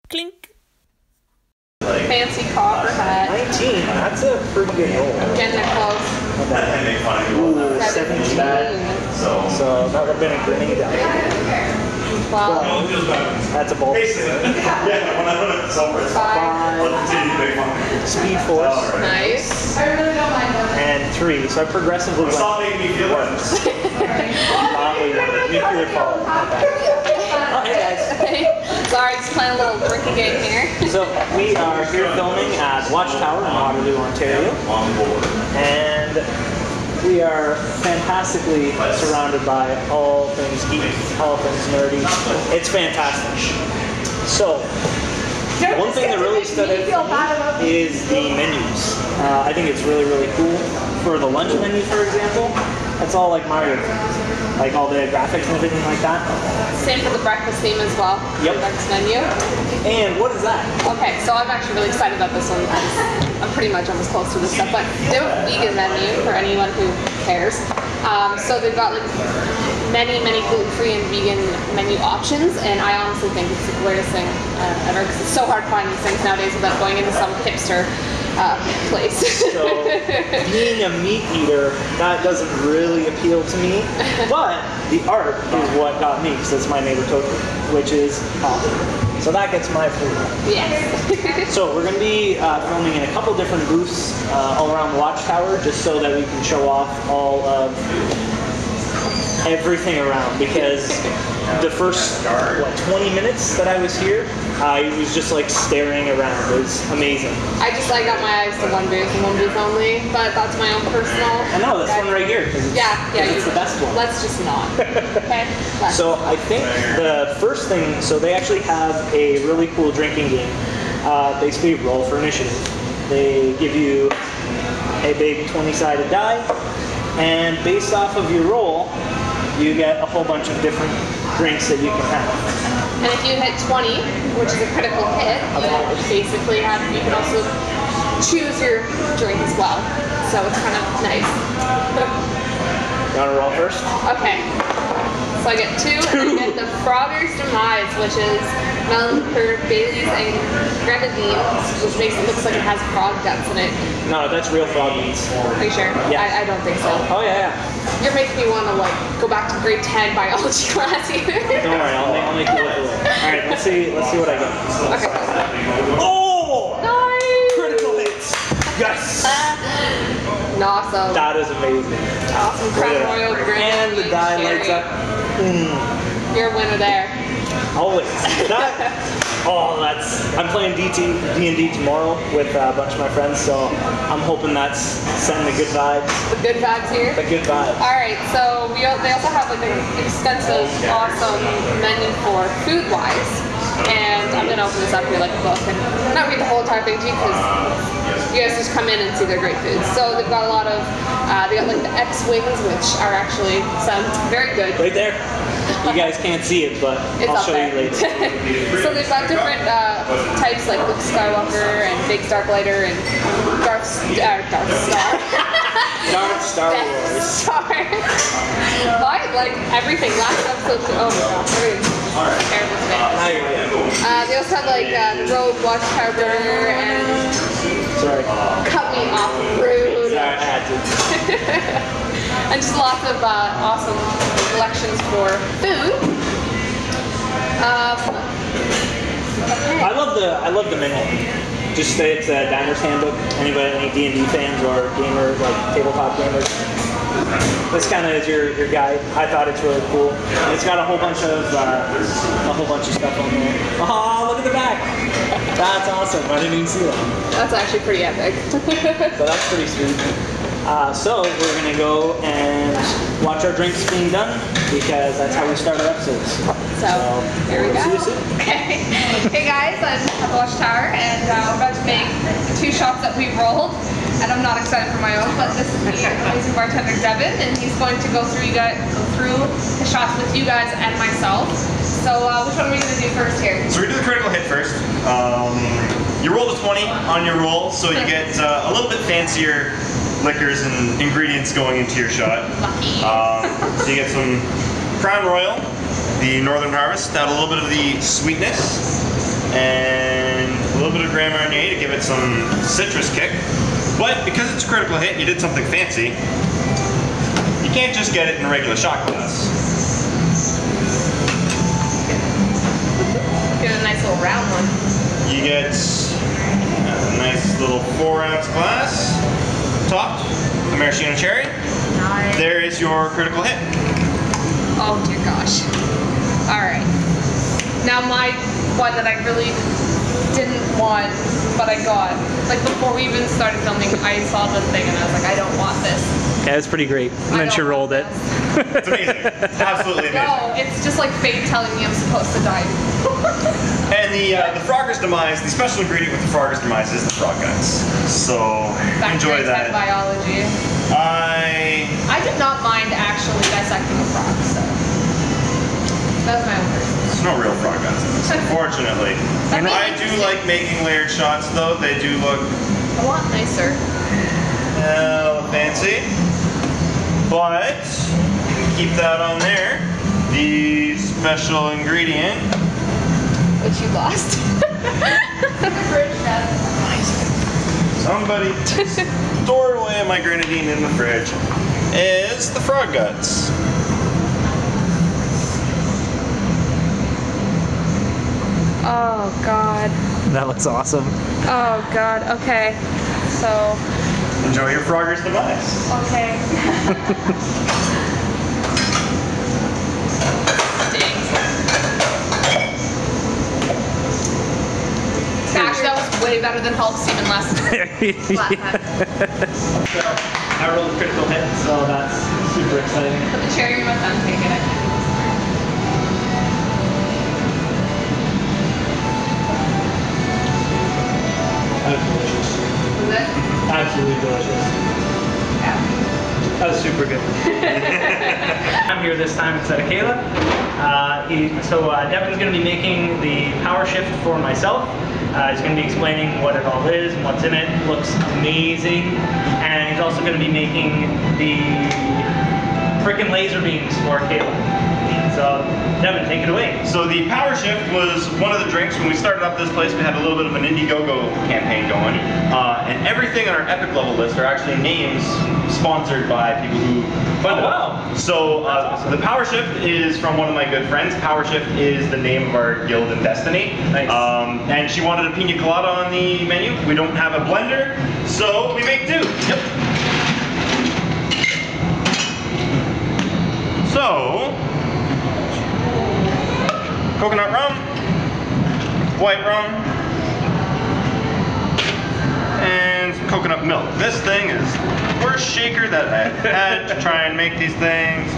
Clink. Fancy copper hat. 19. That's a pretty good roll. Getting it close. Ooh, 17. So that would have been a grenade. Well, that's a bolt. 5. Speed force. Nice. And 3. So I progressively went worse. Not what you wanted. Nuclear fallout. Oh, hey guys. Sorry, just playing a little drinking game here. So we are here filming at Watchtower in Waterloo, Ontario. And we are fantastically surrounded by all things geek, all things nerdy. It's fantastic. So, one thing that really stood out to me is the menus. I think it's really, really cool. For the lunch menu, for example, that's all like Mario, like all the graphics and everything like that. Same for the breakfast theme as well. Yep. Breakfast menu. And what is that? Okay, so I'm actually really excited about this one because I'm pretty much almost close to this stuff. But they have a vegan menu for anyone who cares. So they've got like many gluten-free and vegan menu options, and I honestly think it's the greatest thing ever because it's so hard to find these things nowadays without going into some hipster place. So, being a meat eater, that doesn't really appeal to me, but the art is what got me, because it's my neighbor Totally, which is awesome. So that gets my food. Yes. So we're going to be filming in a couple different booths all around the Watchtower, just so that we can show off all of everything around, because the first 20 minutes that I was here, I was just like staring around. It was amazing. I got my eyes to one booth and one booth only, but that's my own personal. I know, this one right here. It's the best one. Let's just not. Okay. So I think the first thing, so they actually have a really cool drinking game. Basically, roll for initiative. They give you a big 20-sided die, and based off of your roll, you get a whole bunch of different drinks that you can have. And if you hit 20, which is a critical hit, you basically have, you can also choose your drink as well. So it's kind of nice. You want to roll first? Okay. So I get 2, and I get the Frogger's Demise, which is melon curd, Bailey's, and grenadine, which makes it looks like it has frog guts in it. No, that's real frog meats. Are you sure? Yeah. I don't think so. Oh yeah. You're making me want to like go back to grade 10 biology class here. Don't worry, I'll make you look away. All right, let's see what I get. Okay. Oh! Nice. Critical hits. Yes. Awesome. That is amazing. Awesome. Crown Royal And the die lights up. You're a winner there. Always. I'm playing D&D tomorrow with a bunch of my friends, so I'm hoping that's sending the good vibes. The good vibes here? The good vibes. Alright, so they also have like an extensive, awesome menu for food-wise. And I'm going to open this up here like a book and not read the whole entire thing to you because you guys just come in and see their great food. So they've got a lot of, they got like the X-Wings, which are actually sound very good. Right there. You guys can't see it, but I'll show you later. So they've got different types like Luke Skywalker and Big Starklighter and Darth Star. Darth Star Wars. Star. Why? Like everything. Last episode. Oh my gosh. Terrible today. They also have like the Rogue Watchtower Burger and. Sorry. Cut me off, rude. Sorry, I had to. And just lots of awesome collections for food. Okay. I love the menu. Just say it's a diner's handbook. Any D&D fans or gamers, like tabletop gamers. This kind of is your guide. I thought it's really cool. And it's got a whole bunch of stuff on there. Oh, look at the back. That's awesome. I didn't even see that. That's actually pretty epic. So that's pretty sweet. So we're going to go and watch our drinks being done because that's how we start our episodes. So here we go. See you soon. Okay. Hey guys, I'm at the Watchtower and we're about to make 2 shots that we rolled. And I'm not excited for my own, but this is me, amazing bartender Devin, and he's going to go through the shots with you guys and myself. So which one are we going to do first here? So we do the critical hit first. You roll a 20 on your roll, so you get a little bit fancier liquors and ingredients going into your shot. Lucky. So you get some Crown Royal, the Northern Harvest, add a little bit of the sweetness, and a little bit of Grand Marnier to give it some citrus kick. But because it's a critical hit, you did something fancy. You can't just get it in a regular shot glass. Get a nice little round one. You get a nice little 4-ounce glass, topped with maraschino cherry. Nice. There is your critical hit. Oh dear gosh. Alright. Now my one that I really didn't want, but I got. Like before we even started filming, I saw the thing and I was like, I don't want this. Yeah, it's pretty great. And then she rolled it. It's amazing. It's absolutely amazing. No, it's just like fate telling me I'm supposed to die. And the Frogger's Demise, the special ingredient with the Frogger's Demise is the frog guts. So enjoy that. Biology. I did not mind actually dissecting a frog, so that was my own person. There's no real frog guts in this, unfortunately. I do like making layered shots though. They do look a lot nicer. Fancy. But keep that on there. The special ingredient, which you lost. Somebody stored away my grenadine in the fridge, is the frog guts. Oh God. That looks awesome. Oh God. Okay. So. Enjoy your Frogger's Demise. Okay. Actually, that was way better than Hulk semen last time. So, I rolled a critical hit, so that's super exciting. Put the cherry in my thumb, take it. That was delicious. Was it? Absolutely delicious. Yeah. That was super good. I'm here this time instead of Kayla. Devin's going to be making the Powershift for myself. He's going to be explaining what it all is and what's in it. It looks amazing. And he's also going to be making the Fricken Laser Beams for Kayla. So, Devin, take it away. So the Powershift was one of the drinks when we started up this place. We had a little bit of an Indiegogo campaign going. And everything on our Epic level list are actually names sponsored by people who funded. Oh, wow. So awesome. The Powershift is from one of my good friends. Powershift is the name of our guild in Destiny. Nice. And she wanted a pina colada on the menu. We don't have a blender, so we make do. Yep. So, coconut rum, white rum, and some coconut milk. This thing is the worst shaker that I've had to try and make these things.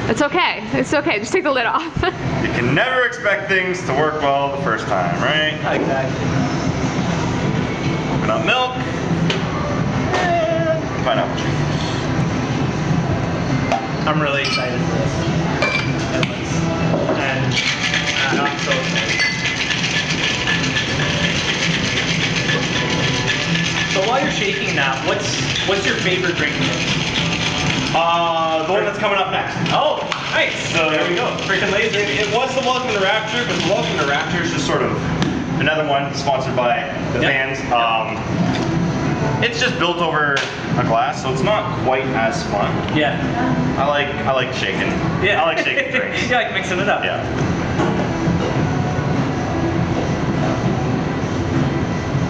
It's okay. It's okay. Just take the lid off. You can never expect things to work well the first time, right? Exactly. Coconut milk and pineapple juice. I'm really excited for this. And I'm so excited. So while you're shaking that, what's your favorite drink? The one that's coming up next. Oh, nice. So there we go. Fricken Laser. It was the Welcome to Rapture, but the Welcome to Rapture is just sort of another one sponsored by the fans. It's just built over a glass, so it's not quite as fun. Yeah. I like shaking. Yeah. I like shaking drinks. You like mixing it up. Yeah.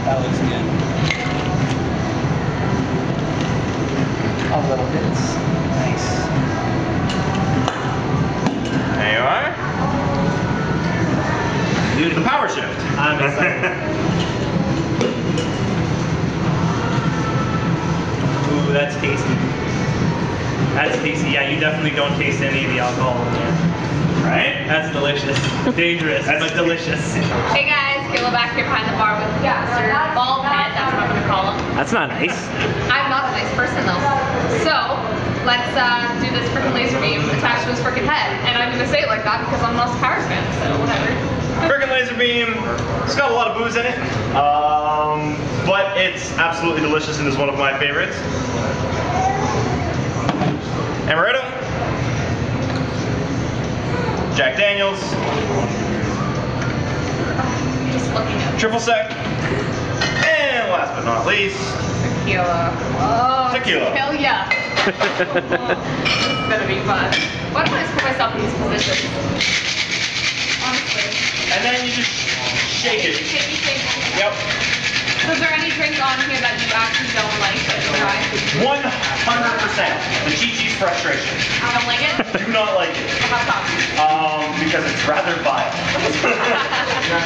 That looks good. A little bit. Nice. There you are. Dude, the Powershift. I'm excited. Ooh, that's tasty. That's tasty. Yeah, you definitely don't taste any of the alcohol in there. Right? That's delicious. Dangerous, but delicious. Hey guys, Kayla back here behind the bar with Mr. Bald Head, that's what I'm going to call him. That's not nice. I'm not a nice person though. So, let's do this Fricken Laser Beam attached to his frickin' head. And I'm going to say it like that because I'm not a Powers fan, so whatever. Fricken Laser Beam. It's got a lot of booze in it, but it's absolutely delicious and is one of my favorites. Amaretto. Jack Daniels, Just looking at triple sec, and last but not least, tequila. Oh, tequila. Hell yeah. This is gonna be fun. Why don't I just put myself in these positions? Honestly. And then you just shake it. Shake. Yep. So is there any drink on here that you actually don't like that you try? 100%. The Chi-Chi's frustration. I don't like it? Do not like it. How come? Because it's rather vile.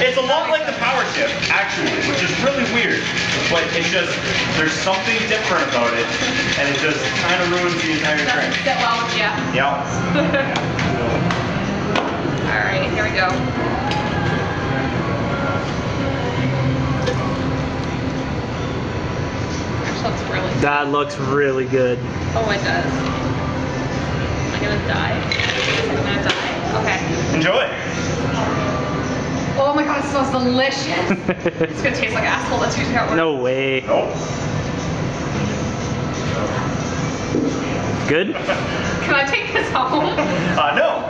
It's a lot like the Powershift, actually, which is really weird. But it's just, there's something different about it, and it just kind of ruins the entire drink. Doesn't sit well with you. Yep. Alright, here we go. Looks really good. That looks really good. Oh, it does. Am I gonna die? I'm gonna die. Okay. Enjoy. Oh my god, it smells delicious. It's gonna taste like asshole. That's usually how it works. No way. Nope. Good? Can I take this home? No.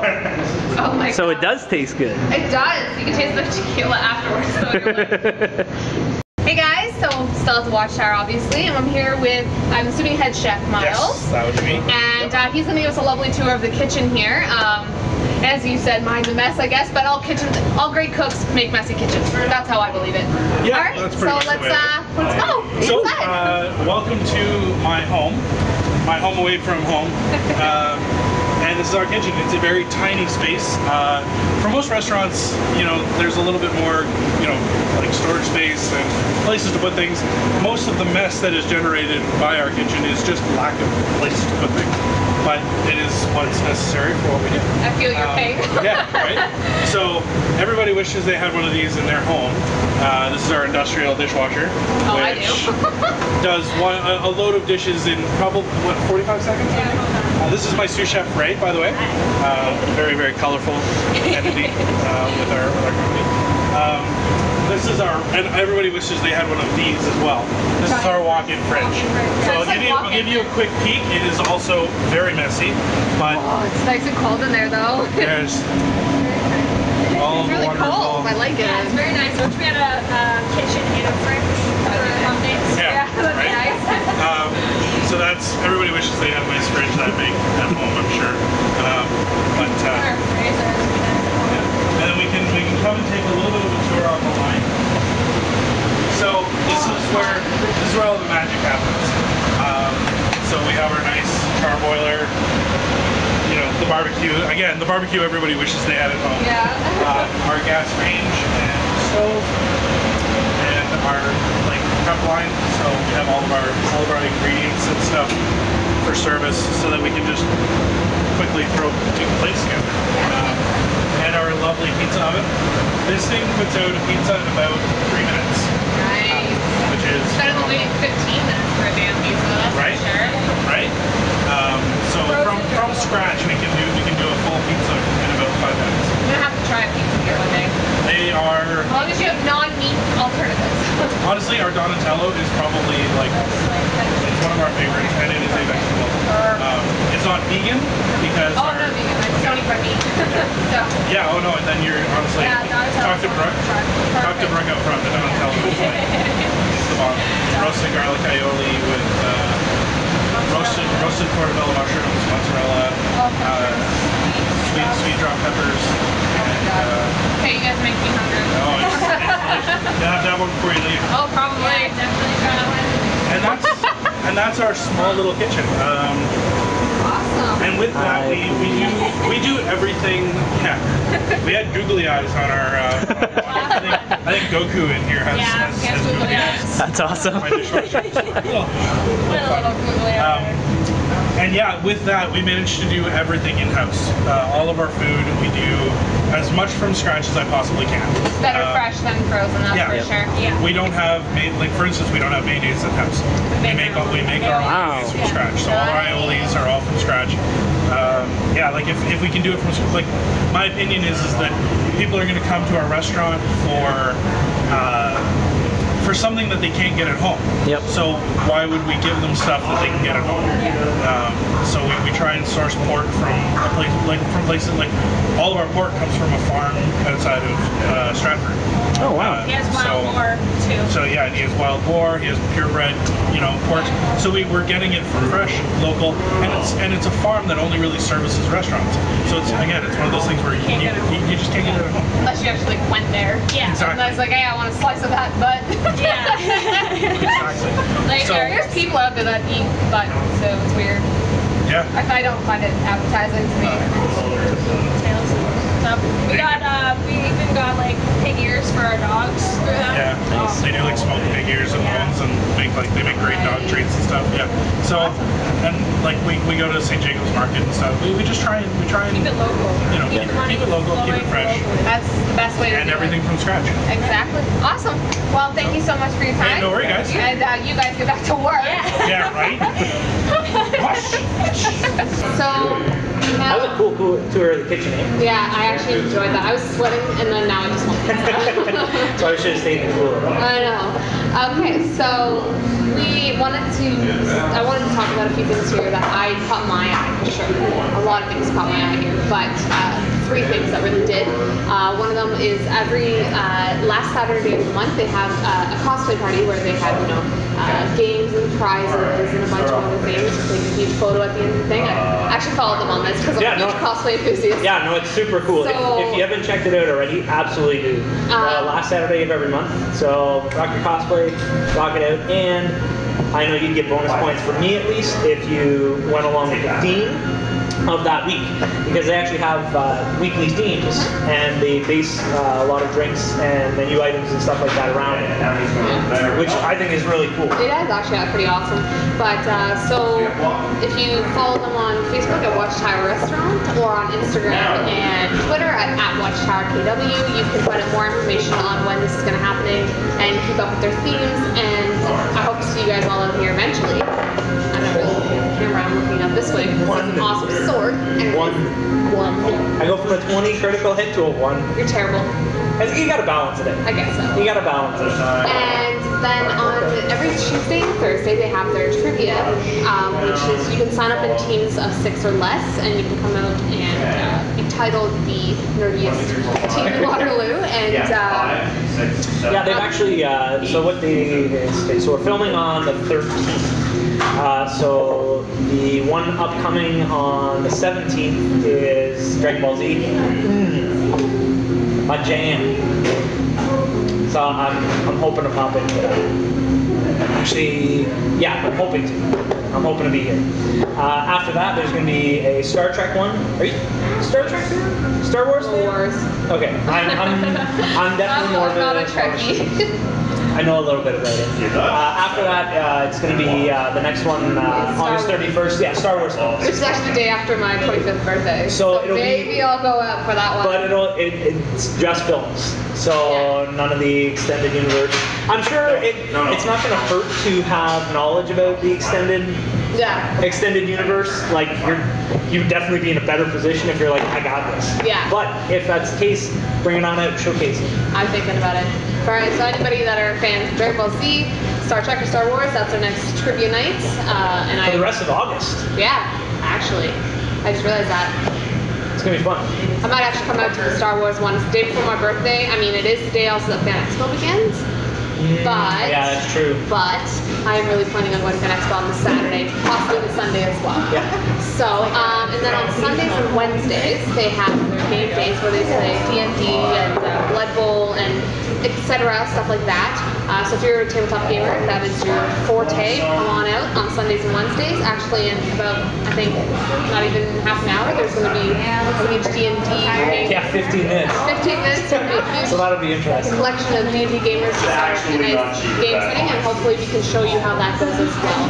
Oh my god. So it does taste good. It does. You can taste the tequila afterwards. So you're like... Hey guys, so still at the Watchtower obviously, and I'm here with, I'm assuming, head chef Miles. Yes, that would be me. And he's going to give us a lovely tour of the kitchen here. As you said, mine's a mess, I guess, but all great cooks make messy kitchens. That's how I believe it. Yeah, all right, that's pretty much the way let's go. So, Inside. welcome to my home away from home. And this is our kitchen. It's a very tiny space. For most restaurants, you know, there's a little bit more, you know, like storage space and places to put things. Most of the mess that is generated by our kitchen is just lack of places to put things. But it is what's necessary for what we do. I feel your pain. Yeah, right? So everybody wishes they had one of these in their home. This is our industrial dishwasher. Oh, I which do. does a load of dishes in probably, what, 45 seconds? This is my sous chef Ray, by the way. Very, very colorful entity with our company. This is our, and everybody wishes they had one of these as well. This is our walk-in fridge. So I'll give you a quick peek. It is also very messy, but Oh, it's nice and cold in there though. there's all It's the really wonderful. cold. I like it. Yeah, it's very nice. Wish we had a kitchen and a fridge for updates. Yeah, that'd be right? nice. So that's, everybody wishes they had a nice fridge that I make at home, I'm sure. Or freezers. And then we can come and take a little bit of a tour on the line. So this is where all the magic happens. So we have our nice char boiler, you know, the barbecue. Again, the barbecue everybody wishes they had at home. Yeah. Our gas range and stove, and our like cup line. So we have all of our ingredients and stuff for service, so that we can just quickly throw two plates together. And our lovely pizza oven. This thing puts out a pizza in about 3 minutes, Nice. which is Better than waiting 15 minutes for a damn pizza, that's right, for sure. right. So from scratch, we can do a full pizza in about 5 minutes. I'm gonna have to try a pizza here one day. They are, As long as you have non-meat alternatives. honestly, our Donatello is probably like, it's one of our favorites, and it is a vegetable. It's not vegan because Oh, no, vegan. I just don't eat red meat. So, yeah, oh no, and then you're honestly, yeah, talk to Brooke out front, the Donatello is like, it's the bomb. Roasted garlic aioli with roasted portobello mushrooms, mozzarella, sweet drop peppers, and okay, you guys make me hungry. oh, it's delicious. You have to have one before you leave. Oh, probably. Definitely try one. And that's our small little kitchen. Awesome. And with that, we do everything. Yeah, we had googly eyes on our. I think Goku in here has googly eyes. That's awesome. My dishwasher. Little googly eye. And yeah, with that, we managed to do everything in-house. All of our food, we do as much from scratch as I possibly can. Better fresh than frozen, that's yeah. for sure. Yeah. We don't have, like for instance, we don't have mayonnaise in-house. We make our Wow. mayonnaise from scratch. So all our aiolis are all from scratch. Yeah, like if we can do it from scratch, like my opinion is that people are going to come to our restaurant for for something that they can't get at home. Yep. So why would we give them stuff that they can get at home? So we try and source pork from places like all of our pork comes from a farm outside of Stratford. Oh wow. He has wild boar too. So yeah, he has wild boar. He has purebred, pork. So we're getting it from fresh, local, and it's a farm that only really services restaurants. So it's one of those things where you just can't get it at home. Unless you actually went there. Yeah. Exactly. And I was like, hey, I want a slice of that butt. Yeah. Exactly. Like So- There's people out there that eat butt, so it's weird. Yeah. I don't find it appetizing to me. tails and stuff. We even got like pig ears for our dogs through them. Yeah, they do like smoked pig ears and bones, and they make great dog treats and stuff. Yeah. So, and like we go to St. Jacob's Market and stuff. We just try and Keep it local. keep it local, keep it fresh, That's the best way to and do everything it. from scratch. Exactly. Awesome. Well, thank you so much for your time. Hey, no worry, guys. And you guys get back to work. Yeah, right. So, That was a cool tour of the kitchen, eh? yeah, I actually enjoyed that. I was sweating, and then now I just want to. So I should have stayed in the cooler. I know. Okay, so I wanted to talk about a few things here that I caught my eye for sure. A lot of things caught my eye here, but three things that really did. One of them is every last Saturday of the month they have a cosplay party where they have games and prizes and a bunch of other things. They can keep a photo at the end of the thing. I actually followed them on this because I'm a huge cosplay enthusiast. Yeah, no, it's super cool. So- if you haven't checked it out already, absolutely do. Last Saturday of every month. So rock your cosplay, rock it out, and I know you get bonus points for me at least if you went along with the theme of that week, because they actually have weekly themes and they base a lot of drinks and menu items and stuff like that around it, which I think is really cool. It is actually pretty awesome. But so if you follow them on Facebook at Watchtower Restaurant or on Instagram and Twitter at Watchtower KW, you can find out more information on when this is going to happen and keep up with their themes. And I hope to see you guys all out here eventually. I'm not really looking at the camera, I'm looking up this way because it's an awesome sword. And One. I go from a 20 critical hit to a 1. You're terrible. You gotta balance it out. I guess so. You gotta balance it. And then on every Tuesday and Thursday they have their trivia, which is you can sign up in teams of 6 or less, and you can come out and be titled the nerdiest team in Waterloo. And Yeah, they've actually, so what so we're filming on the 13th. So the one upcoming on the 17th is Dragon Ball Z. My jam. So I'm hoping to pop into that. Actually, yeah, I'm hoping to be here. After that, there's going to be a Star Trek one. Are you Star Trek fan? Star Wars? Star Wars. Okay, I'm definitely more of not a a Trekkie. I know a little bit about it. After that, it's going to be the next one, August 31st. Yeah, Star Wars films. Which is actually the day after my 25th birthday. So it'll maybe I'll go out for that one. But it's just films. So none of the extended universe. I'm sure it's not going to hurt to have knowledge about the extended universe. Like you'd definitely be in a better position if you're like, I got this. Yeah. But if that's the case, bring it on out, showcase it. I'm thinking about it. So anybody that are fans of Dragon Ball Z, Star Trek, or Star Wars, that's our next trivia night. For the rest of August. Yeah, actually. I just realized that. It's going to be fun. I might actually come out to the Star Wars one. It's the day before my birthday. I mean, it is the day also that Fan Expo begins. But yeah, that's true. But I am really planning on going to Fan Expo on the Saturday, possibly the Sunday as well. Yeah. So, and then on Sundays and Wednesdays, they have their game days where they play D&D and Blood Bowl and etc. stuff like that. So if you're a tabletop gamer, that is your forte. Come on out on Sundays and Wednesdays. Actually, in about I think not even half an hour, there's going to be a huge D&D game. Yeah, 15 minutes. 15 minutes. It's going to be a huge So that'll be interesting. collection of D&D gamers to start a nice game setting, and hopefully we can show you how that goes as well.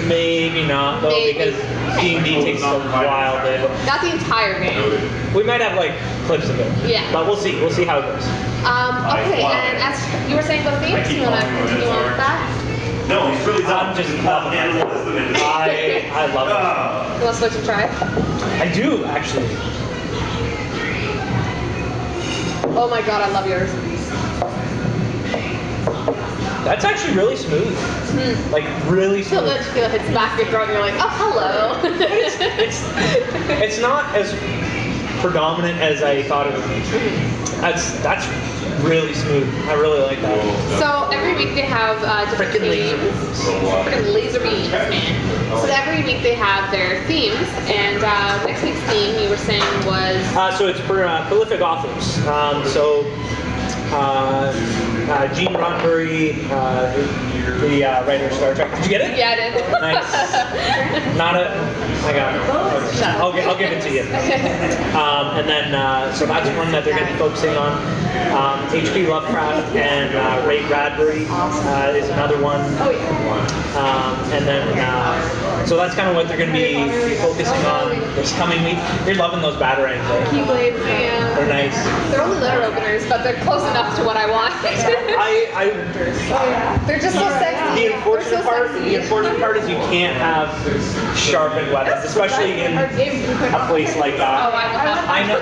Maybe not though, because D&D takes a while to. Not the entire game. We might have like clips of it. Yeah. But we'll see. We'll see how it goes. Okay, and as you were saying about themes, you want to continue on with that? No, he's really dumb. I'm just loving it. I love it. You want to switch and try? I do actually. Oh my god, I love yours. That's actually really smooth. Like really Feel smooth. good to feel it hits the back of your throat and you're like, oh, hello. It's not as predominant as I thought it would be. That's really smooth. I really like that. So every week they have different Fricken Laser themes. Fricken Laser Beam, man. So every week they have their themes, and next week's theme you were saying was... So it's for prolific authors. Gene Roddenberry, the writer of Star Trek. Did you get it? Yeah, I did. Nice. Not a... I got it. I'll give it to you. And then, so that's one that they're going to be focusing on. H.P. Lovecraft and Ray Bradbury is another one. And then, so that's kind of what they're going to be focusing on this coming week. They're loving those batarangs, right? Keyblades, yeah. They're nice. They're only letter openers, but they're close enough to what I want. They're just so sexy. The unfortunate part is you can't have sharpened weapons, especially in a place like that. Oh, I know.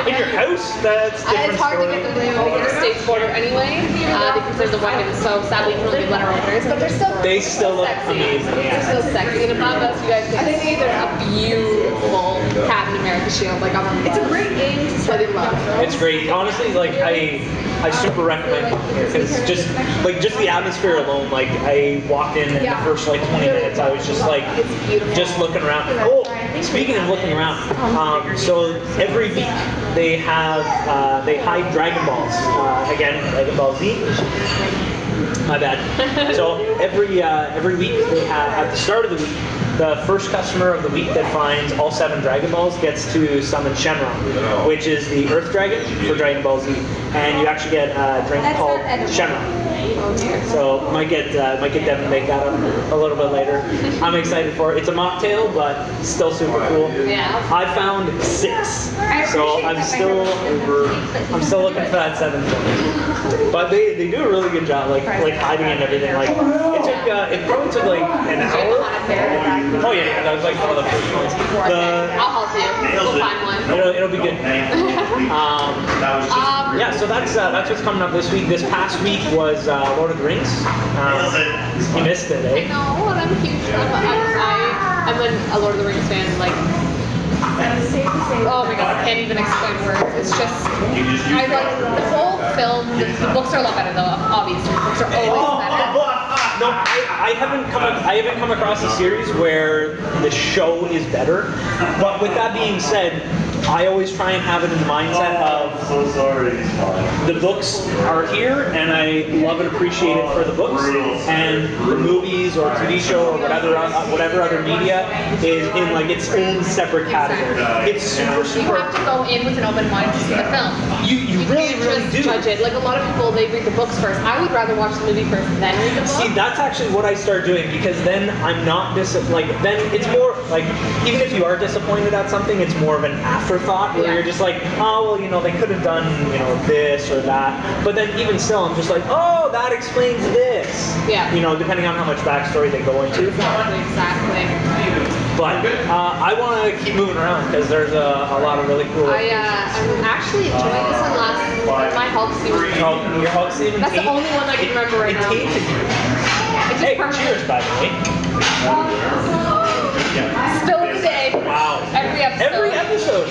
In your house, that's different. It's hard to get them to move over the state's border anyway, because there's the weapons, so sadly you can only do letter openers, but they're still They still look sexy. amazing. They're still sexy. And among us, you guys can see there's a beautiful Captain America shield. Like, it's a great game to study love. It's great. Honestly, like I super recommend it because just the atmosphere alone. Like I walked in the first like 20 minutes, I was just like just looking around. Oh, speaking of looking around, so every week they have they hide Dragon Balls. Again, Dragon Ball Z. My bad. So every week they have at the start of the week, the first customer of the week that finds all 7 Dragon Balls gets to summon Shenron, which is the Earth Dragon for Dragon Ball Z, and you actually get a drink called Shenron. So might get Devin to make that up a little bit later. I'm excited for it. It's a mocktail, but still super cool. Yeah. I found 6, so I'm still looking for that 7th one. But they do a really good job, like hiding and everything. Like it probably took like an hour. Oh yeah, that was like one of the first ones. I'll help you. We'll find one. It'll be good. Yeah, so that's what's coming up this week. This past week was Lord of the Rings. You missed it, eh? I know, and I'm huge. I'm a Lord of the Rings fan. Like, oh my god, I can't even explain words. It's just, I like the whole film. The books are a lot better, though. Obviously, the books are always better. No, I haven't come across a series where the show is better. But with that being said, I always try and have it in the mindset of the books are here, and I love and appreciate it for the books, and the movies or TV show or whatever other media is in like its own separate category. It's super. You have to go in with an open mind to see the film. You really can't do. Judge it. Like a lot of people, they read the books first. I would rather watch the movie first then read the book. See, that's actually what I start doing, because then I'm not then it's more like, even if you are disappointed at something, it's more of an afterthought where you're just like, oh well, they could have done this or that. But then even still, I'm just like, oh, that explains this. Yeah. Depending on how much backstory they go into. Exactly. But I want to keep moving around because there's a lot of really cool. I'm actually enjoying this one my Hulk season. Oh, your Hulk season. That's the only one I can remember right now. It tainted you. Hey, cheers, by the way. Spill of the day. Wow. Every episode.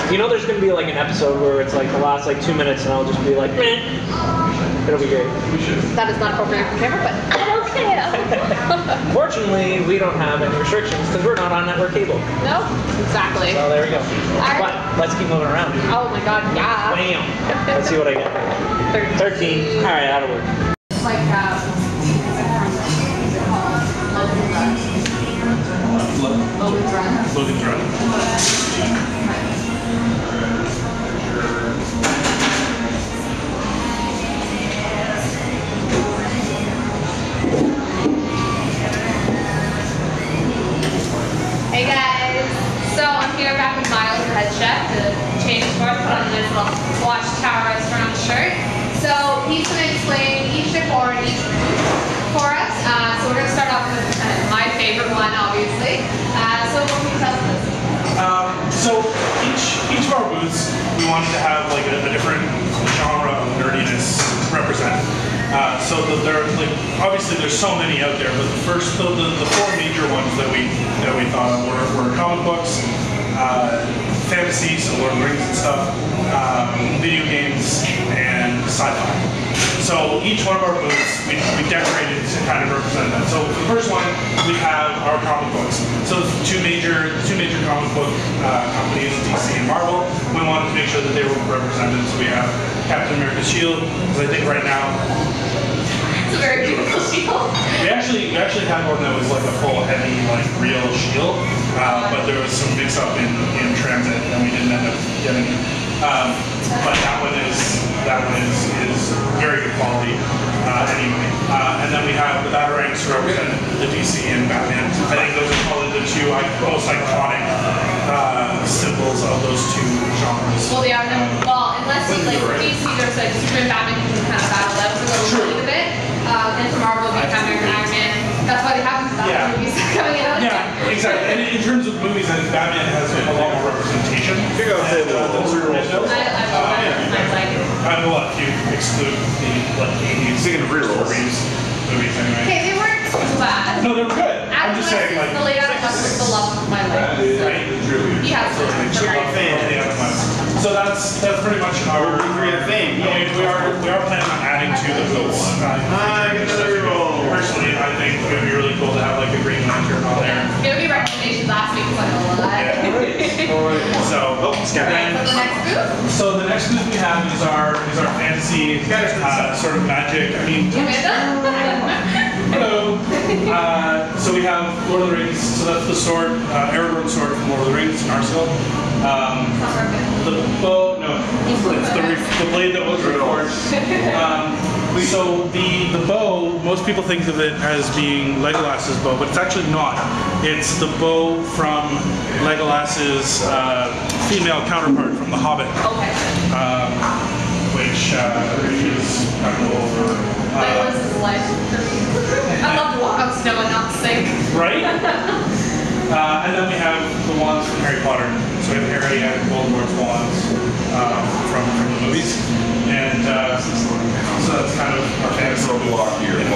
There's going to be like an episode where it's like the last 2 minutes and I'll just be like, meh. It'll be great. That is not appropriate for camera, but I don't care. Fortunately, we don't have any restrictions because we're not on network cable. No, exactly. So there we go. Right. But let's keep moving around. Oh my god, yeah. Bam. Let's see what I get. 13. All right, that'll work. It's like, Logan's Run. Hey guys, so I'm here back with Miles, the head chef, to change sports, put on a nice little Watchtower Restaurant shirt. So he's going to explain each decor and each booth for us. So we're going to start off with my favorite one, obviously. So what can you tell us this? So each of our booths, we wanted to have like a different genre of nerdiness represented. So there are like obviously there's so many out there, but the four major ones that we thought of were comic books, fantasy, so Lord of the Rings and stuff, video games, and sci-fi. So each one of our booths we decorated to kind of represent that. So for the first one we have our comic books. So two major comic book companies, DC and Marvel. We wanted to make sure that they were represented. So we have Captain America's shield, because I think right now It's a very beautiful shield. we actually had one that was like a full heavy like real shield, but there was some mix up in transit and we didn't end up getting it. But that one is very good quality anyway. And then we have the Batarangs to represent the DC and Batman. I think those are probably the two most iconic symbols of those two genres. Well, they are. Unless you like DC, there's like Superman, Batman can kind of battle out a little bit. And for Marvel, we have Iron Man. That's why they have Batman movies coming out. Yeah, exactly. And in terms of movies, I think Batman has a lot more representation. I know if you exclude the like 80s. Speaking of rerolls, movies anyway. Okay, they weren't too bad. No, they're good. I'm just saying like. The layout was the love of my life. Right? He has So that's pretty much our fame. We are planning on adding to the booths. Personally, I think it would be really cool to have like a Green Lantern on there. It would be recommendations last week because I know a lot. So the next booth we have is our fantasy sort of magic. I mean, hello. So we have Lord of the Rings. So that's the sword, Aragorn's sword from Lord of the Rings, Narsil. The bow, no, it's the blade that was reforged. So the bow, most people think of it as being Legolas's bow, but it's actually not. It's the bow from Legolas's female counterpart from The Hobbit. Okay. Which is kind of over. Legolas is life. I love to walk on snow and not sink. Right? And then we have the wands from Harry Potter. So we have Harry and Voldemort's wands from the movies. And so that's kind of our fantasy block here. And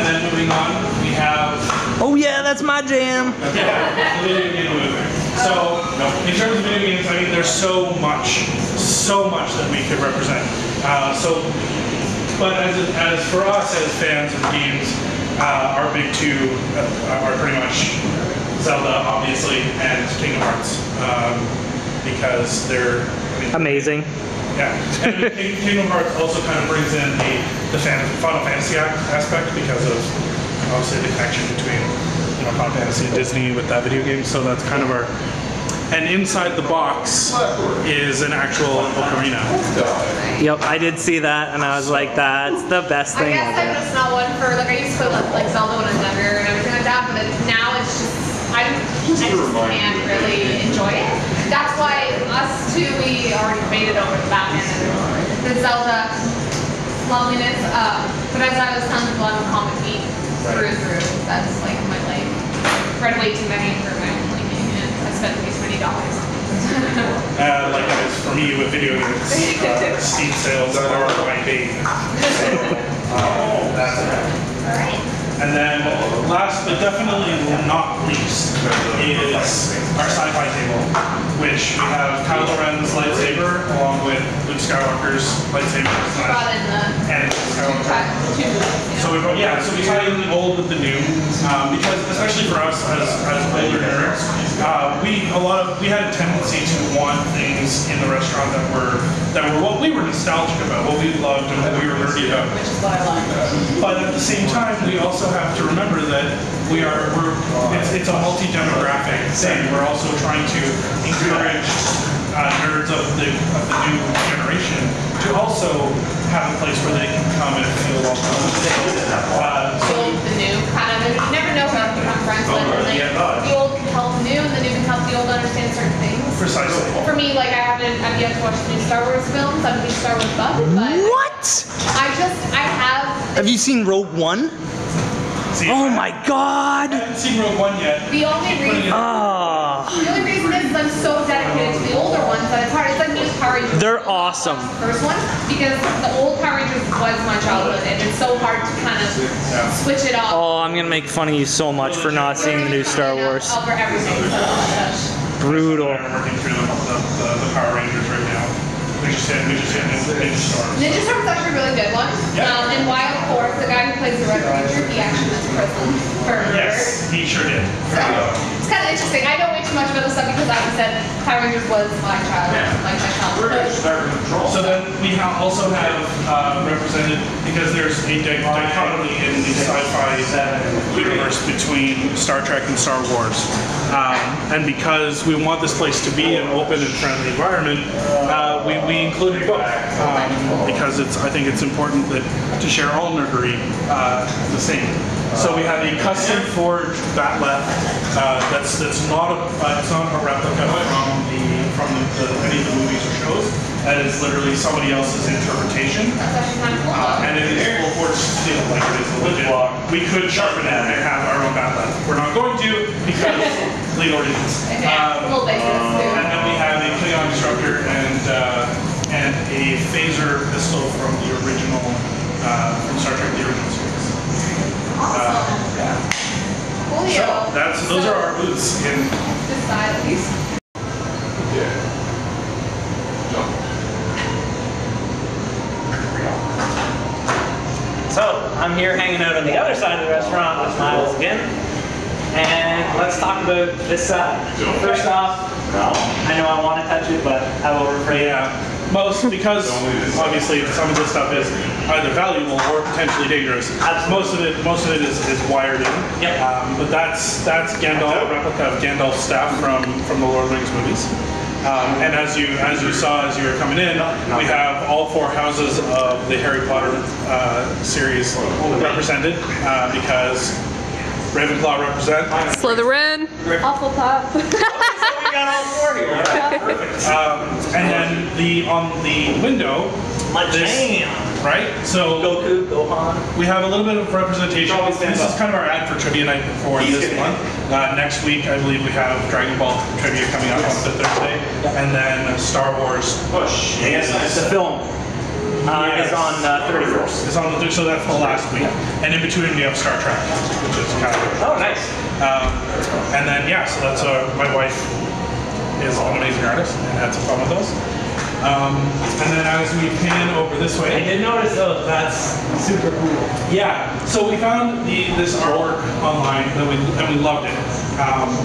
then moving on, we have... Oh yeah, that's my jam. Yeah, the video game movie. So, in terms of video games, I mean, there's so much that we could represent. But as for us as fans of games, our big two are pretty much Zelda, obviously, and Kingdom Hearts, because they're amazing. Yeah, and Kingdom Hearts also kind of brings in the Final Fantasy aspect because of obviously the connection between Final Fantasy and Disney with that video game. So that's kind of our. And inside the box is an actual ocarina. Yep, I did see that, and I was like, that's the best thing I guess I'm ever. just not one for, like, I used to play like Zelda when I was younger and everything like that, but now it's just, I just can't really enjoy it. That's why us two, we already debated over the Batman and the Zelda loveliness. But as I was telling people, I'm a comic geek through and through. That's like my life. Read way too many for my own liking, and I spent way too many dollars. Like that is for me with video games. Steam sales are my baby. That's it. All right. And then last but definitely not least is our sci-fi table, which we have Kylo Ren's lightsaber along with Luke Skywalker's lightsaber. Brought in the And Skywalker. So we tie in the old with the new, because especially for us as older nerds, we had a tendency to want things in the restaurant that were what we were nostalgic about, what we loved and what we were nerdy about. Which is what I like. But at the same time, we also have to remember that it's a multi-demographic thing. We're also trying to encourage nerds of the new generation to also have a place where they can come and feel welcome. The new kind of, you never know who you become friends with. The old can help the new, and the new can help the old understand certain things. Precisely. For me, like I've yet to watch the new Star Wars films. I'm a big Star Wars buff, but What? I have. Have you seen Rogue One? Oh my God! I haven't seen Rogue One yet. The only reason is I'm so dedicated to the older ones that it's hard. It's like me with Power Rangers. They're awesome. First one, because the old Power Rangers was my childhood, and it's so hard to kind of switch it off. Oh, I'm gonna make fun of you so much for not seeing the new Star Wars. For everything. Brutal. I'm working through the Power Rangers right now. We just hit Ninja Storm. Ninja Storm is actually a really good one. Yeah. And Wild Force, the guy who plays the Red Ranger, he actually went to prison for murder. Yes, he sure did. So, it's kind of interesting. I know way too much about this stuff because, like I said, Power Rangers was my childhood. So then we also have represented, because there's a dichotomy in the sci-fi universe between Star Trek and Star Wars. And because we want this place to be an open and friendly environment, we included both. Because I think it's important that to share all nerdery the same. So we have a custom forged Batleth that's not a replica from any of the movies or shows. That is literally somebody else's interpretation. That's actually kind of cool. And it is full forged steel, like it is legit. We could sharpen it and have our own Batleth. We're not going to because legal reasons. Yeah, a little bit. And then we have a Klingon disruptor and a phaser pistol from the original from Star Trek, the original series. Awesome. Coolio. So those are our booths in This side at least. So, I'm here hanging out on the other side of the restaurant with Miles again. And let's talk about this side. First off, I know I want to touch it, but I will refrain. Yeah. Because obviously some of this stuff is either valuable or potentially dangerous. Most of it is wired in. Yep. But that's Gandalf, a replica of Gandalf's staff from the Lord of the Rings movies. And as you saw as you were coming in, we have all 4 houses of the Harry Potter series represented because Ravenclaw represent. Slytherin. Hufflepuff. We got all 4 here. And then on the window, right? So Goku, Gohan. we have a little bit of representation. This is kind of our ad for trivia night for this month. Next week, I believe we have Dragon Ball trivia coming up on the Thursday, and then Star Wars. It's a film. It's on 31st. It's on so that's the last week, and in between we have Star Trek, which is kind of. Oh, nice. And then so that's my wife is an amazing artist and had some fun with those. And then as we pan over this way, I did notice though that's super cool. Yeah, so we found this artwork online and we loved it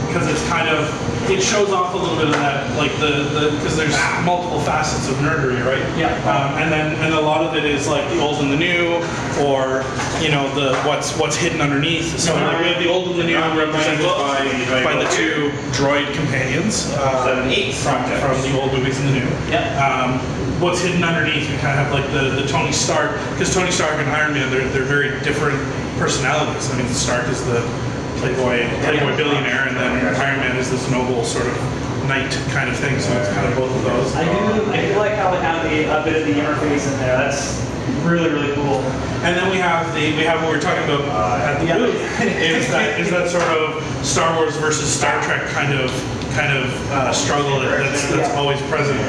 because it's kind of it shows off a little bit of that because there's multiple facets of nerdery, right? Yeah. And a lot of it is like the old and the new, or the what's hidden underneath. So we have the old and the new represented by the 2 droid companions from the old movies and the new. Yeah. What's hidden underneath, we kind of have like the Tony Stark, because Tony Stark and Iron Man, they're very different personalities. I mean, Stark is the playboy billionaire, and then Iron Man is this noble sort of knight kind of thing. So it's kind of both of those. I do like how they have a bit of the interface in there. That's really, really cool. And then we have what we're talking about at the booth is that sort of Star Wars versus Star Trek kind of struggle that's always present,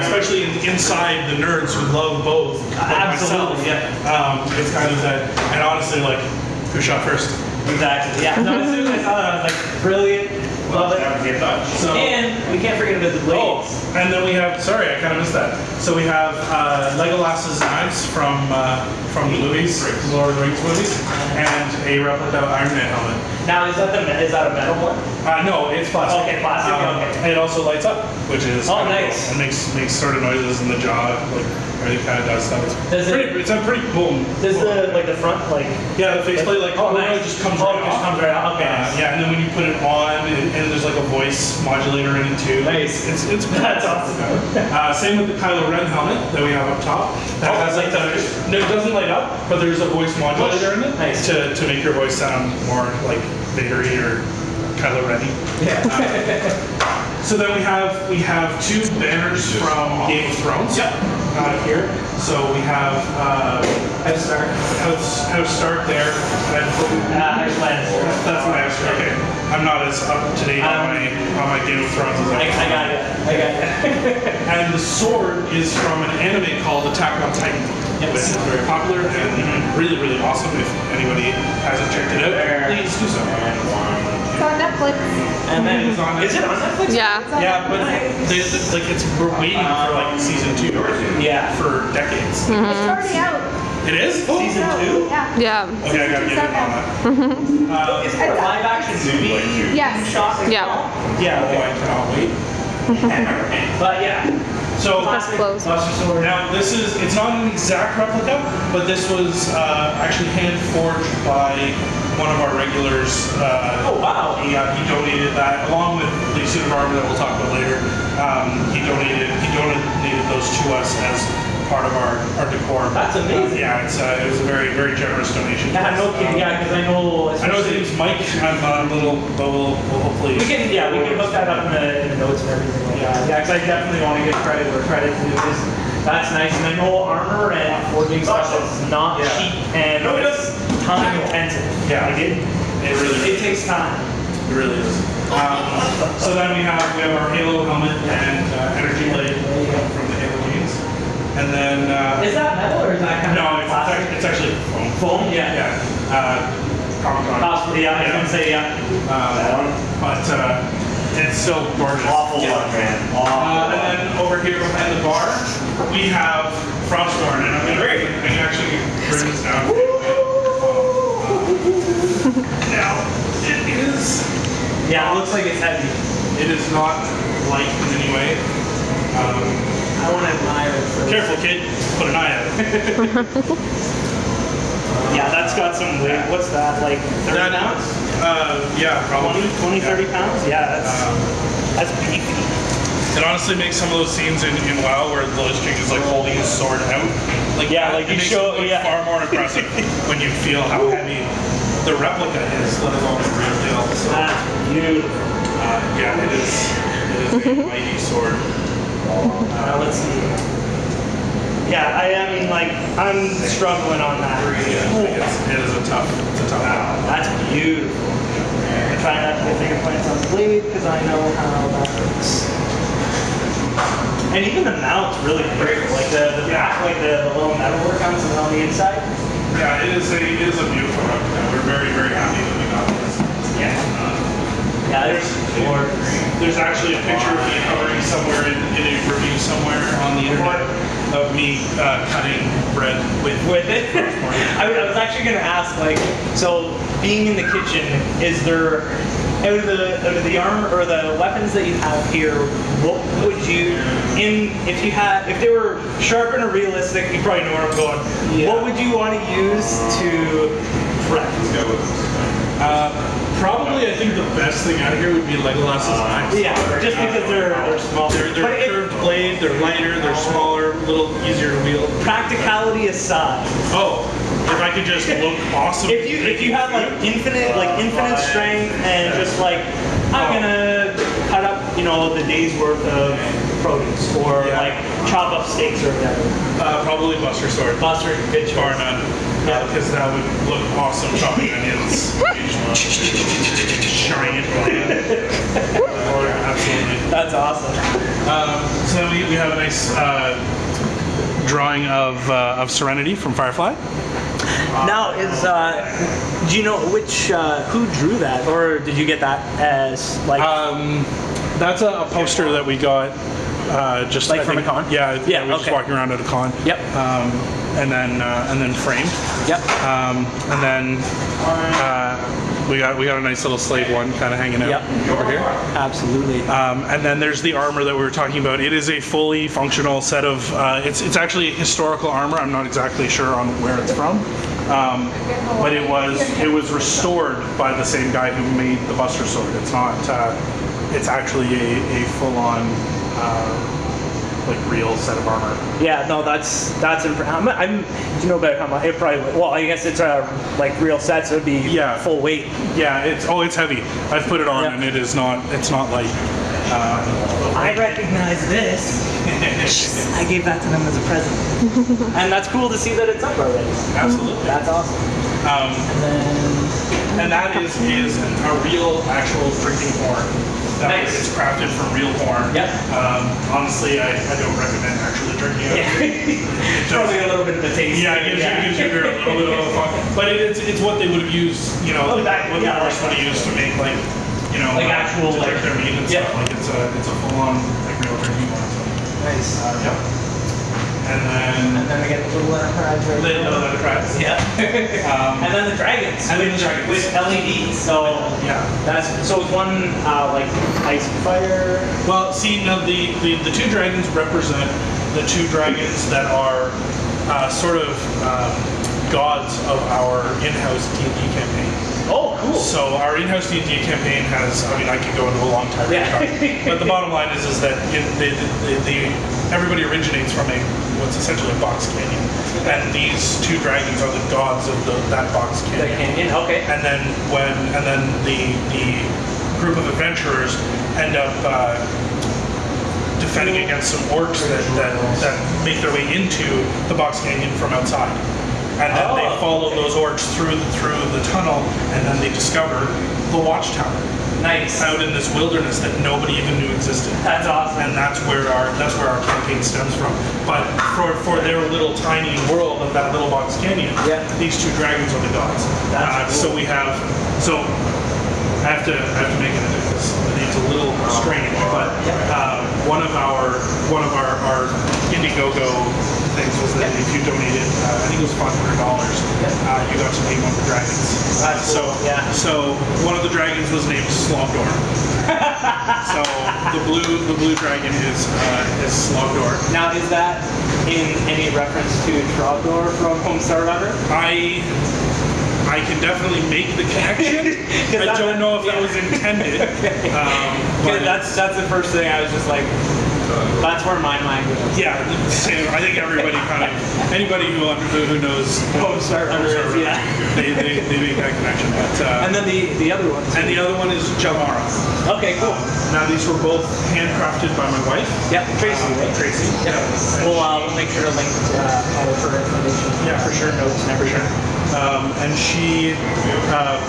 especially inside the nerds who love both. Like Absolutely, myself. It's kind of that, and honestly, like, who shot first? Exactly. Yeah. No, as soon as I saw that, I was like, brilliant. Love it. So, and we can't forget about the blades. And then we have, sorry, I kind of missed that. So we have Legolas's knives from the movies, the Lord of the Rings movies, and a replica Iron Man helmet. Now, is that a metal one? No, it's plastic. Okay, plastic. Okay. And it also lights up, which is nice. Cool. And makes sort of noises in the jaw, like everything kind of does stuff. It's a pretty cool. Does the front the faceplate nice. It just comes right off. Just comes right off. Okay. Yeah, and then when you put it on, and there's like a voice modulator in it too. Nice. It's That's awesome. Same with the Kylo Ren helmet that we have up top. That has like no, it doesn't light up, but there's a voice modulator in it nice. to make your voice sound more like Vader-y or Kylo Ren-y. Yeah. So then we have 2 banners from Game of Thrones. Yep. out of here. So we have House Stark there. There's Lez. That's Lez. Okay. I'm not as up to date on my Game of Thrones as I got it. And the sword is from an anime called Attack on Titan. Yes. Which is very popular and really, really awesome. If anybody hasn't checked it out, please do so. It's on Netflix. And then it's on Netflix. Is it on Netflix? Yeah. Yeah, but we're waiting for like season 2 Yeah. for decades. It's already out. It is? Season 2? Yeah. Yeah. Okay, I gotta get in on that. Is it a live action movie? Yes. Shot in Yeah. film? Yeah. Oh, I cannot wait. But yeah. So That's close. now it's not an exact replica, but this was actually hand forged by one of our regulars. Oh wow! He donated that along with the suit of armor that we'll talk about later. He donated those to us as part of our decor. That's amazing. Yeah, it was a very, very generous donation. Yeah, no kidding. Yeah, because I know his name's Mike. We'll hopefully. We can hook that up in the notes and everything like that. Yeah, because I definitely want to give credit where credit's due. That's nice, and I know armor and forging stuff is not cheap and it's time intensive. Yeah, it takes time. It really is. So then we have our Halo helmet and energy blade from the Halo games, and then Is that metal or is that kind no, of plastic? it's actually foam. Foam? Yeah. Yeah. Comic-Con. Possibly, yeah. I was gonna say yeah. But it's still gorgeous. Awful one, man. And then over here behind the bar, we have Frostborn, and I can actually bring this down. Now, it is. Yeah, it looks like it's heavy. It is not light in any way. I want to admire it first. Careful, kid. Put an eye out. Yeah, that's got some weight. What's that, like 30 pounds? Yeah, probably. 20, 30 pounds? Yeah, that's beefy. It honestly makes some of those scenes in WoW where Lez Geek is like holding his sword out. Like, yeah, like it you makes show, it look far more impressive when you feel how heavy the replica is, let alone the real deal. So, that's beautiful. yeah, it is a mighty sword. Let's see. Yeah, I mean, like, I'm struggling on that. Yeah, it is a tough battle. That's beautiful. I'm trying not to get fingerprints on the blade because I know how that works. And even the mount's really great. Like the back, like the little metal work on the inside. Yeah, it is a beautiful replica. We're very, very happy that we got this. Yeah. There's actually a picture of me covering somewhere in a review somewhere on the internet of me cutting bread with it. I was actually going to ask, like, so being in the kitchen, is there out of the armor or the weapons that you have here, what would you if they were sharp and realistic? You probably know where I'm going. Yeah. What would you want to use to prep? Probably, I think the best thing out of here would be Legolas's axe. Yeah, just because they're small. They're curved blade, they're lighter, they're smaller, a little easier to wield. Practicality aside. Oh, if I could just look awesome. If you have like infinite strength and just like I'm gonna cut up, the day's worth of produce or like chop up steaks or whatever. Probably Buster Sword. Buster, good choice. Bar none. Yeah, because that would look awesome chopping onions. Giant. Absolutely. That's awesome. So then we have a nice drawing of Serenity from Firefly. Now do you know who drew that, or did you get that as like? That's a poster that we got just like from a con. Yeah, we were just walking around at a con. Yep. And then framed. Yep. And then we got a nice little slave one kind of hanging out over here. Absolutely. And then there's the armor that we were talking about. It is a fully functional set of. It's actually historical armor. I'm not exactly sure on where it's from, but it was restored by the same guy who made the Buster Sword. It's not. It's actually a full-on. Like real set of armor. Yeah, no, that's impressive. Do you know about how much? It probably. Well, I guess it's like real sets. It would be full weight. Yeah, it's heavy. I've put it on and it is not. It's not light. I recognize this. I gave that to them as a present. And that's cool to see that it's up already. Absolutely. That's awesome. And that is a real, actual drinking horn. That is crafted from real horn. Yep. Honestly, I don't recommend actually drinking it. Probably a little bit of a taste. Yeah, it gives you a little bit of fun. But it's what they would have used, you know, what the Irish would have used to make, like, you know, like actual, to drink their meat and stuff. Like it's a full-on, like, real drinking horn. So. Nice. Yeah. And then we get the little enterprise right the little enterprise. Yeah. And then the dragons. And then the dragons. With LEDs. So yeah. So it's one like ice fire. Well, see, now the two dragons represent the two dragons that are sort of gods of our in-house D&D campaign. Oh, cool. So our in-house D&D campaign has, I mean, I could go into a long time. Yeah. But the bottom line is that everybody originates from what's essentially a box canyon. And these two dragons are the gods of that box canyon. The canyon, okay. And then the group of adventurers end up defending against some orcs that make their way into the box canyon from outside. And then they follow those orcs through the tunnel, and then they discover the Watchtower. Nice. Out in this wilderness that nobody even knew existed. That's awesome. And that's where our campaign stems from. But for their little tiny world of that little box canyon, these two dragons are the gods. That's cool. So I have to make it because it's a little strange, but one of our Indiegogo things was that if you donated, I think it was $500, you got to name one of the dragons. So one of the dragons was named Slogdor. So the blue dragon is Slogdor. Now, is that in any reference to Trogdor from Homestar Runner? I can definitely make the connection. I don't know if that was intended. But that's the first thing I was just like, that's where my mind goes. Yeah, same. I think everybody anybody who knows Homestar Runner, they make that connection. But, and then the other one. And the other one is Jamara. Okay, cool. Now these were both handcrafted by my wife. Yep, Tracy. Tracy. Yep. We'll make sure to link all of her information. Yeah, for sure. Notes and everything. And she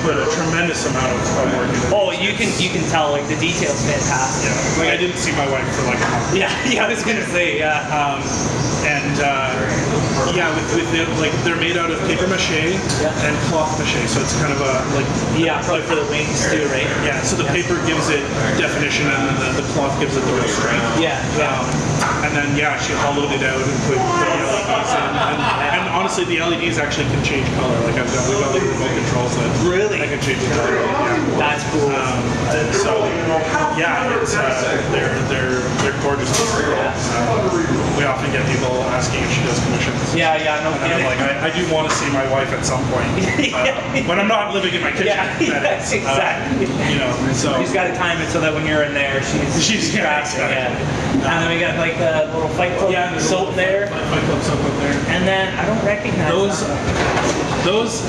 put a tremendous amount of work into it. Oh, you can tell, like, the details fantastic. Yeah, like I didn't see my wife for like a month. Yeah, I was gonna say, with it, like they're made out of paper mache and cloth mache, so it's kind of a probably for the wings too, right? Yeah, so the paper gives it definition and then the cloth gives it the real strength. And then she hollowed it out and put the LEDs in, and honestly the LEDs actually can change color. Like we've got the remote controls that can change the color. Yeah. That's cool. They're gorgeous. We often get people asking if she does commissions. No and kidding. I'm like, I do want to see my wife at some point, when I'm not living in my kitchen. Exactly. So she's got to time it so that when you're in there, she's crafting. And then we got like the little Fight Club soap there. Fight Club soap up there. And then I don't recognize those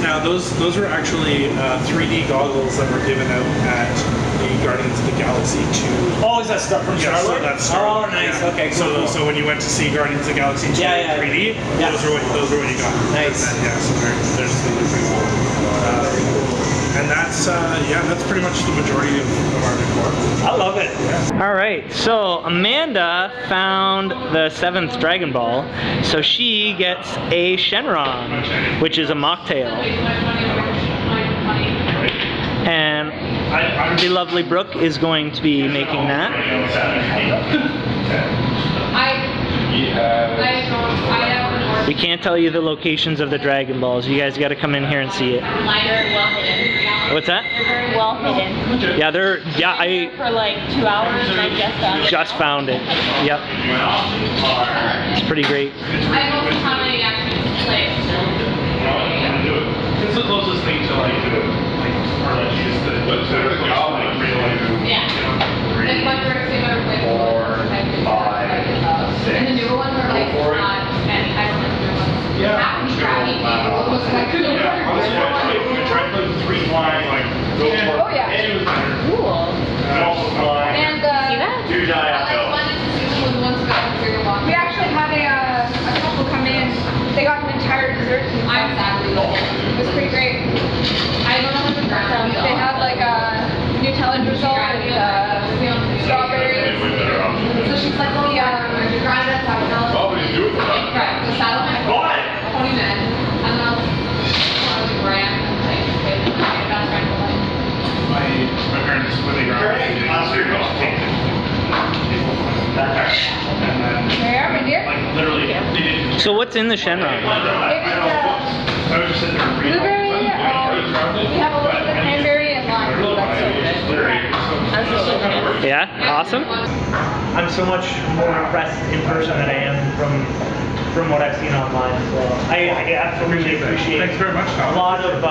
were actually 3D goggles that were given out at the Guardians of the Galaxy 2. Oh, is that stuff from Star Wars? So that's Star Wars. Oh, nice. Yeah. Okay, cool. So when you went to see Guardians of the Galaxy 2 in 3D, those were what you got. Nice. And then, so there's pretty cool. And that's pretty much the majority of our decor. I love it. Yeah. All right, so Amanda found the 7th Dragon Ball, so she gets a Shenron, which is a mocktail. And the lovely Brooke is going to be making that. We can't tell you the locations of the Dragon Balls. You guys got to come in here and see it. They're well hidden. What's that? They're very well hidden. Yeah, I for like 2 hours and I just found it. Yep. It's pretty great. I don't know how many actually play. It's the closest thing to like just the Like one or 4, 5, 6. And the newer ones are like not any. I don't know the newer ones. Half of tracking people looks like we tried to put 3 flying like go for it. Oh yeah. Cool. Also flying. And see that? So what's in the Shenron? Blueberry, we have a little bit of cranberry and lime. That's so good. That's so good. Yeah, awesome. I'm so much more impressed in person than I am from what I've seen online as well. I absolutely appreciate Thanks very much, Tom. a lot of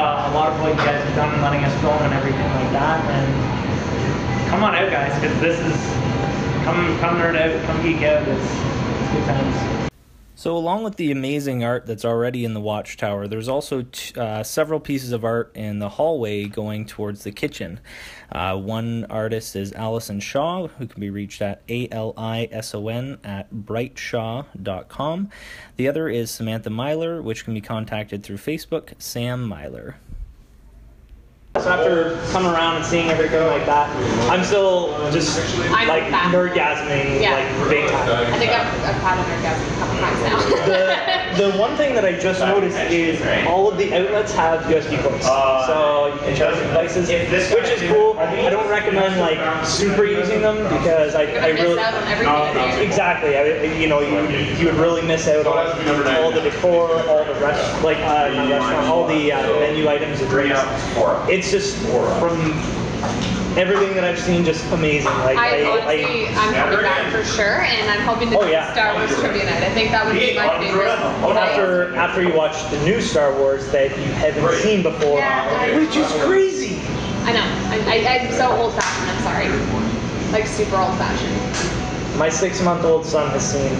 what you guys have done and letting us film and everything like that. And come on out, guys, because this is come nerd out, come geek out. It's good times. So along with the amazing art that's already in the Watchtower, there's also several pieces of art in the hallway going towards the kitchen. One artist is Alison Shaw, who can be reached at alison@brightshaw.com. The other is Samantha Myler, which can be contacted through Facebook, Sam Myler. So after coming around and seeing everything like that, I'm still just like nerdgasming, Yeah. like big time. I think I've had an orgasm a couple times now. The one thing that I just noticed is all of the outlets have USB ports, so you can charge your devices, which is cool. I don't recommend like super using them because I really miss out on everything. exactly. You would really miss out on all the decor, all the all the menu items and drinks. It's just from everything that I've seen, just amazing. Like I'm coming back for sure, and I'm hoping to do Star Wars trivia night. I think that would be my favorite. After you watch the new Star Wars that you haven't seen before, which is crazy. I know. I'm so old-fashioned. I'm sorry. Like super old-fashioned. My 6-month-old son has seen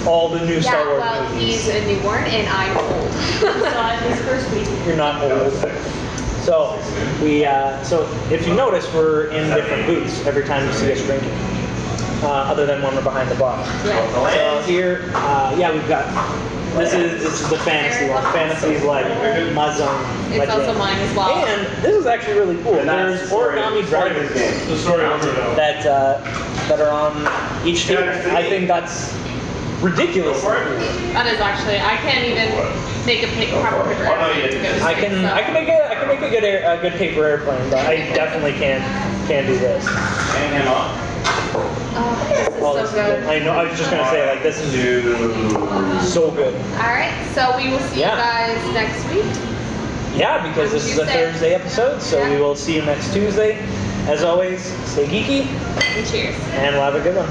all the new Star Wars well, movies. he's a newborn, and I'm old. So on his first week. You're not old. So so if you notice, we're in different booths every time you see us drinking, other than when we're behind the bar. So here, we've got this is the fantasy one. Fantasy is like my zone. It's also mine as well. And this is actually really cool. There's origami dragons that are on each table. I think that's ridiculous. That is actually, I can't even make a proper paper airplane. I can make a good paper airplane, but I definitely can't do this. Oh, this is so good. I know. I was just gonna say, like, this is so good. All right, so we will see you guys next week. Yeah, because this is a Thursday episode, so we will see you next Tuesday. As always, stay geeky. And cheers. And we'll have a good one.